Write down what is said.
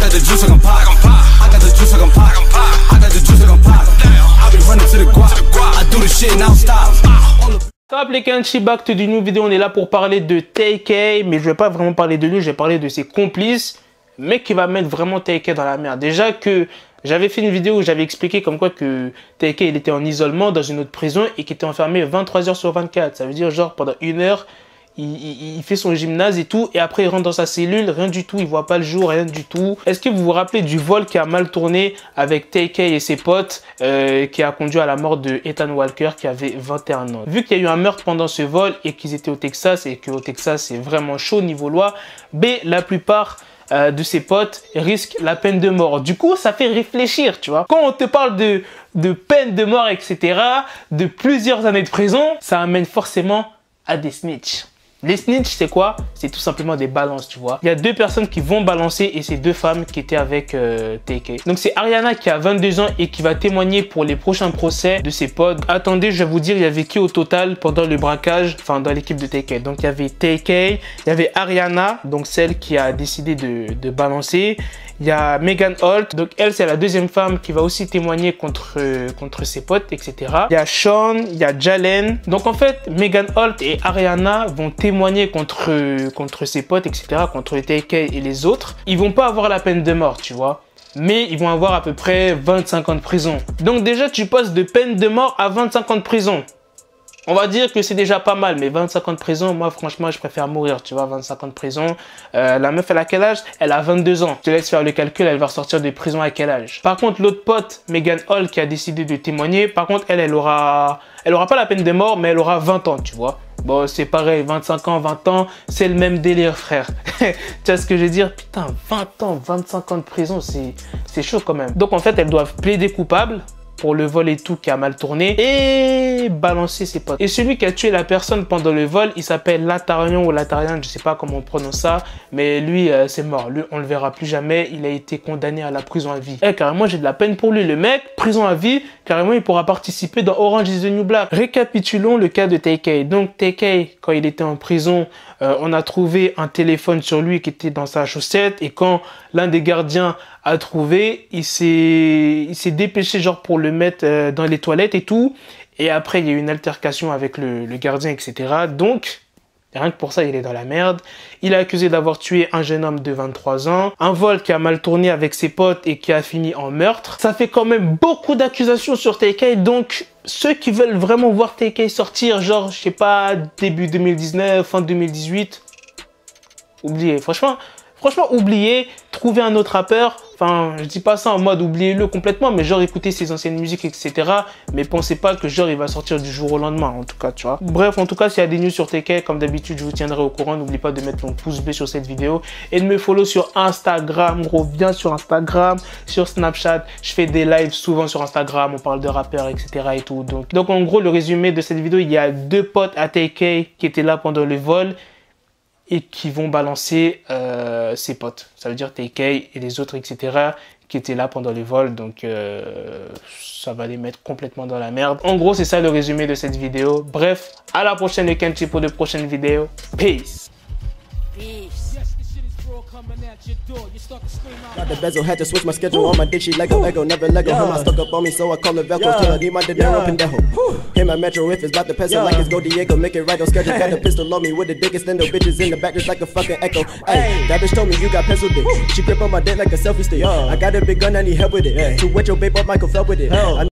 got the juice, I can pop. I got the juice, I can pop. I got the juice, I can pop. I be running to the guap. I do the shit, now stop. Stop les Kenshi, back to the new vidéo. On est là pour parler de TK, mais je vais pas vraiment parler de lui, je vais parler de ses complices, mais qui va mettre vraiment TK dans la merde. Déjà que j'avais fait une vidéo où j'avais expliqué comme quoi que TK il était en isolement dans une autre prison et qu'il était enfermé 23 heures sur 24. Ça veut dire genre pendant une heure, il fait son gymnase et tout, et après il rentre dans sa cellule, rien du tout, il voit pas le jour, rien du tout. Est-ce que vous vous rappelez du vol qui a mal tourné avec TK et ses potes, qui a conduit à la mort de Ethan Walker qui avait 21 ans? Vu qu'il y a eu un meurtre pendant ce vol et qu'ils étaient au Texas, et qu'au Texas c'est vraiment chaud niveau loi, la plupart de ses potes risquent la peine de mort. Du coup, ça fait réfléchir, tu vois. Quand on te parle de peine de mort, etc., de plusieurs années de prison, ça amène forcément à des snitchs. Les snitchs, c'est quoi? C'est tout simplement des balances, tu vois. Il y a deux personnes qui vont balancer et c'est deux femmes qui étaient avec TK. Donc c'est Ariana qui a 22 ans et qui va témoigner pour les prochains procès de ses potes. Attendez, je vais vous dire, il y avait qui au total pendant le braquage, enfin dans l'équipe de TK. Donc il y avait TK, il y avait Ariana, donc celle qui a décidé de balancer. Il y a Megan Holt, donc elle c'est la deuxième femme qui va aussi témoigner contre ses potes, etc. Il y a Sean, il y a Jalen. Donc en fait, Megan Holt et Ariana vont témoigner contre ses potes, etc. Contre TK et les autres. Ils vont pas avoir la peine de mort, tu vois. Mais ils vont avoir à peu près 25 ans de prison. Donc déjà, tu passes de peine de mort à 25 ans de prison. On va dire que c'est déjà pas mal, mais 25 ans de prison, moi franchement je préfère mourir, tu vois, 25 ans de prison. La meuf elle a quel âge? Elle a 22 ans. Je te laisse faire le calcul, elle va sortir de prison à quel âge? Par contre l'autre pote, Megan Hall, qui a décidé de témoigner, par contre elle aura pas la peine de mort, mais elle aura 20 ans, tu vois. Bon c'est pareil, 25 ans, 20 ans, c'est le même délire frère. Tu vois ce que je veux dire? Putain, 20 ans, 25 ans de prison, c'est chaud quand même. Donc en fait elles doivent plaider coupable pour le vol et tout qui a mal tourné et balancer ses potes. Et celui qui a tué la personne pendant le vol, il s'appelle Latarian ou Latarian, je sais pas comment on prononce ça, mais lui c'est mort, lui on le verra plus jamais, il a été condamné à la prison à vie. Carrément j'ai de la peine pour lui, le mec, prison à vie, carrément il pourra participer dans Orange is the New Black. Récapitulons le cas de TK. Donc TK, quand il était en prison, on a trouvé un téléphone sur lui qui était dans sa chaussette, et quand l'un des gardiens a trouvé, il s'est dépêché genre pour le mettre dans les toilettes et tout, et après il y a eu une altercation avec le gardien, etc. Donc rien que pour ça il est dans la merde. Il est accusé d'avoir tué un jeune homme de 23 ans, un vol qui a mal tourné avec ses potes et qui a fini en meurtre. Ça fait quand même beaucoup d'accusations sur TK, donc ceux qui veulent vraiment voir TK sortir, genre je sais pas, début 2019, fin 2018, oubliez, franchement oubliez, trouvez un autre rappeur. Enfin, je dis pas ça en mode oubliez-le complètement, mais genre écoutez ses anciennes musiques, etc. Mais pensez pas que genre il va sortir du jour au lendemain, en tout cas, tu vois. Bref, en tout cas, s'il y a des news sur TK, comme d'habitude, je vous tiendrai au courant. N'oublie pas de mettre ton pouce bleu sur cette vidéo et de me follow sur Instagram. Gros, viens sur Instagram, sur Snapchat. Je fais des lives souvent sur Instagram, on parle de rappeurs, etc. et tout. Donc en gros, le résumé de cette vidéo, il y a deux potes à TK qui étaient là pendant le vol et qui vont balancer ses potes. Ça veut dire TK et les autres, etc. qui étaient là pendant les vols. Donc, ça va les mettre complètement dans la merde. En gros, c'est ça le résumé de cette vidéo. Bref, à la prochaine les Kenshi pour de prochaines vidéos. Peace. Got the bezel, had to switch my schedule. On my dick, she like a Lego, never Lego. Her mind stuck up on me, so I call it Velcro. Still I need my dinero pendejo. Hit my metro if it's about to peso, like it's Go Diego. Make it right on schedule. Got the pistol on me with the dick extendo. Bitches in the back just like a fucking echo. Hey, that bitch told me you got pencil dick. She grip on my dick like a selfie stick. I got a big gun, I need help with it. To wet your babe up, Michael fell with it.